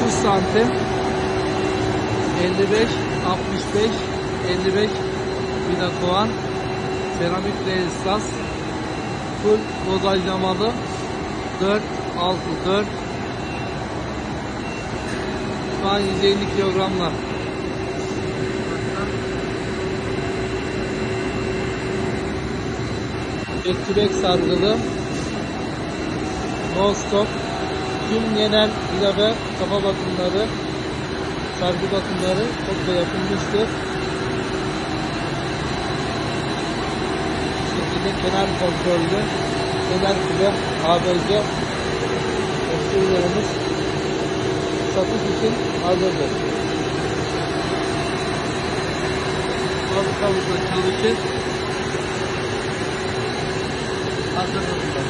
30 santim 55 65 55 vida kovan seramik resistans full dozajlamalı 4 6 4 şu an 150 kilogramla back sargılı no stop tüm genel ilave kafa bakımları sargı bakımları çok da yapılmıştır. Bu şekilde kenar kontrollü kenar kule ABC ürünlerimiz satış için hazırdır. Fabrikamızda çalışır. Hazırdır.